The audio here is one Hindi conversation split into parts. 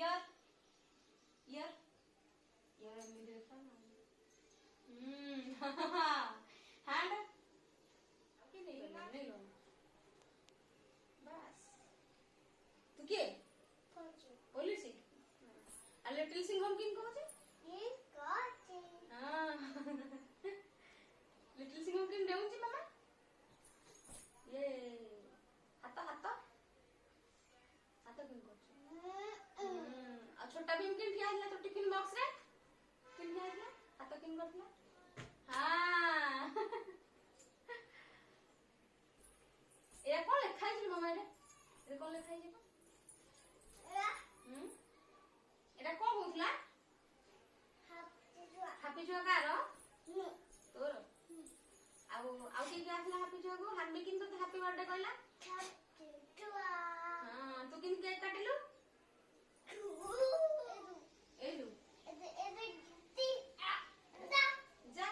Ear. Ear. Ear में देखा ना. Hand. Okay नहीं लो. बस. तू क्या? पुलिस. आ लिटिल सिंघम किन को होते? ये काटे. हाँ. लिटिल सिंघम किन देऊँगी मामा? ये हाता हाता. हाता किन को? आ छोटा भीम किन ठिया हिला तो टिफिन बॉक्स रे? किन ठिया हिला? हाता किन करला? हाँ. ये कौन लिखा है जी मामा रे? ये कौन लिखा है जी? এটা কো বুঝলা হাপি জুয়া কার তোর আউ কি কি আসলা হাপি জুয়া গো হানবি কিন্তু হ্যাপি বার্থডে কইলা হ্যাঁ তু কিন কেক কাটিলু এইলু যা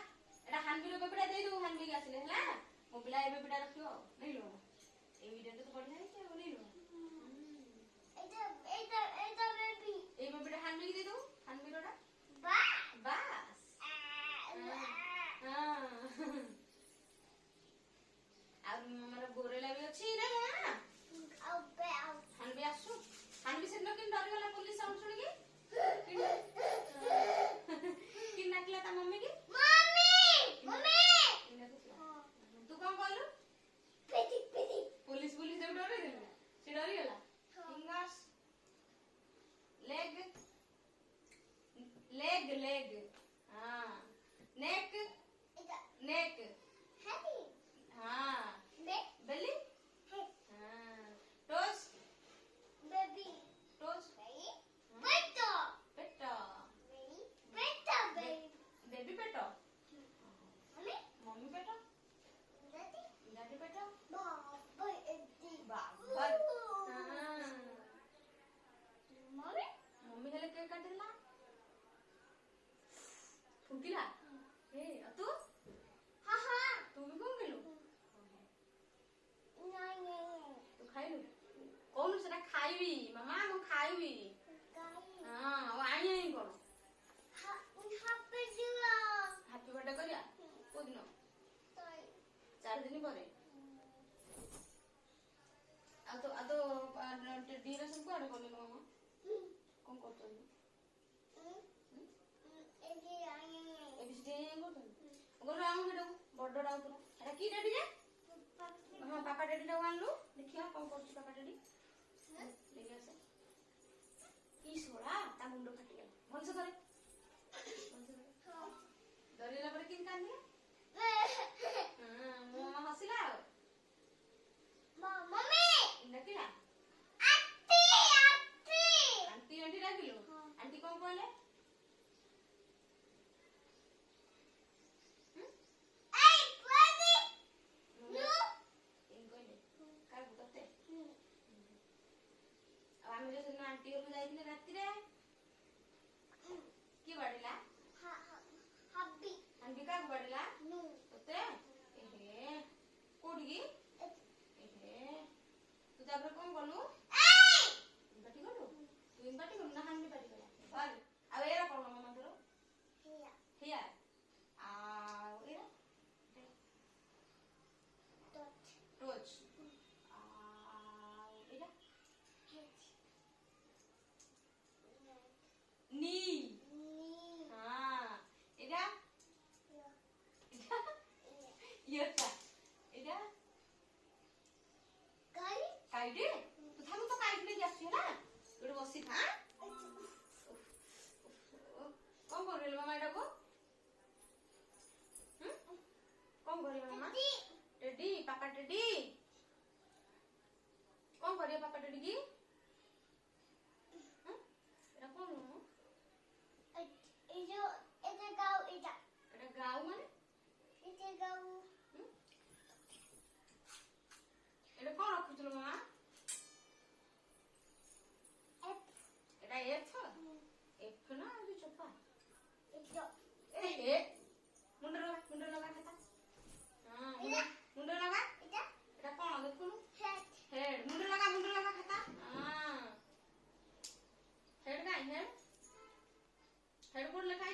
এটা হানবি রে বেপড়া দেই দু হানবি আসলে হলা মোবাইল এ বেপড়া রাখিও নেইলো এই ভিডিওটা তো বড় হইছে ও নেইলো এই বেবিটা হানবি দি দু হানবি রোটা বাস আর আমার গোরেলা বি আছে রে মা হানবি আসু হানবি সেদিন কিন ডরি গলা পুলিশ সাউন্ড শুনি কি ডাকলা তা মম্মি কি তু কোন কইলু পুলিশ পুলিশ দেউ ডরে গেল সে ডরি গলা ফিঙ্গার্স leg हाँ neck हाँ belly हाँ toes toes peta baby peta mommy peta daddy peta बाबा हाँ मम्मी हेले केक काटिला फुकिला ए तू हां तू भी कौन गेलु तू खाइलु कौन सेटा खाइबी मामा मु खाइबी हां ओ आई आई कोन हैप्पी बर्थडे करिया को दिन 4 दिन परे आ तो डीरा सब को आड कोनी मामा कौन करतो गोलो आम हेडो बड्डो डाउ तो एटा की डैडी जे हां पापा डैडी डाउ आनलु देखिया कोन करछ पापा डैडी लेके आसे की सोला ता मुंडो फाटी गेल मनसे करे डरिला पर किन कान दिया हां मामा हसिला मम्मी नकिला आंटी डाकिलो आंटी कोन कहले आंटी को जाइले राती रे की बाडला हब्बी आंटी का बाडला नु तते एहे कोडी एहे तू तापर कोन बोलू बाटी गलु तू बाटी गलु ना हांडी बाटी गला बाल आ एरा कोन मामा तोरो हिया आ एरा टच नी हाँ ହେଡ କୋड ଲେଖା